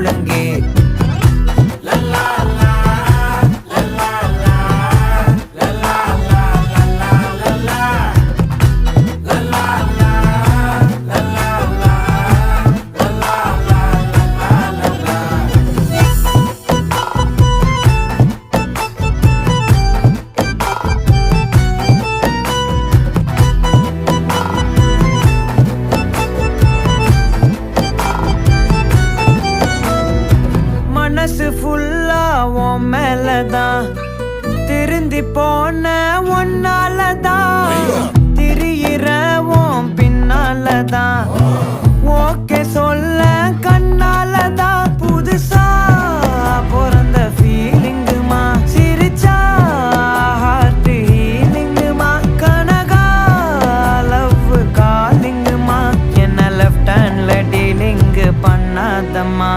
ஒழுங்கே. மனசு ஃபுல்லா உன் மேலதான், திருந்தி போன ஒன்னாலதான், திரியிற உன் பின்னாலதான், ஓகே சொல்ல கண்ணாலதான். புதுசா பிறந்த ஃபீலிங்குமா, சிரிச்சா ஹார்ட் ஹீலிங்குமா, கனகா லவ் காலிங்குமா, என்ன லெஃப்ட் ஹேண்ட்ல டீலிங் பண்ணாதம்மா.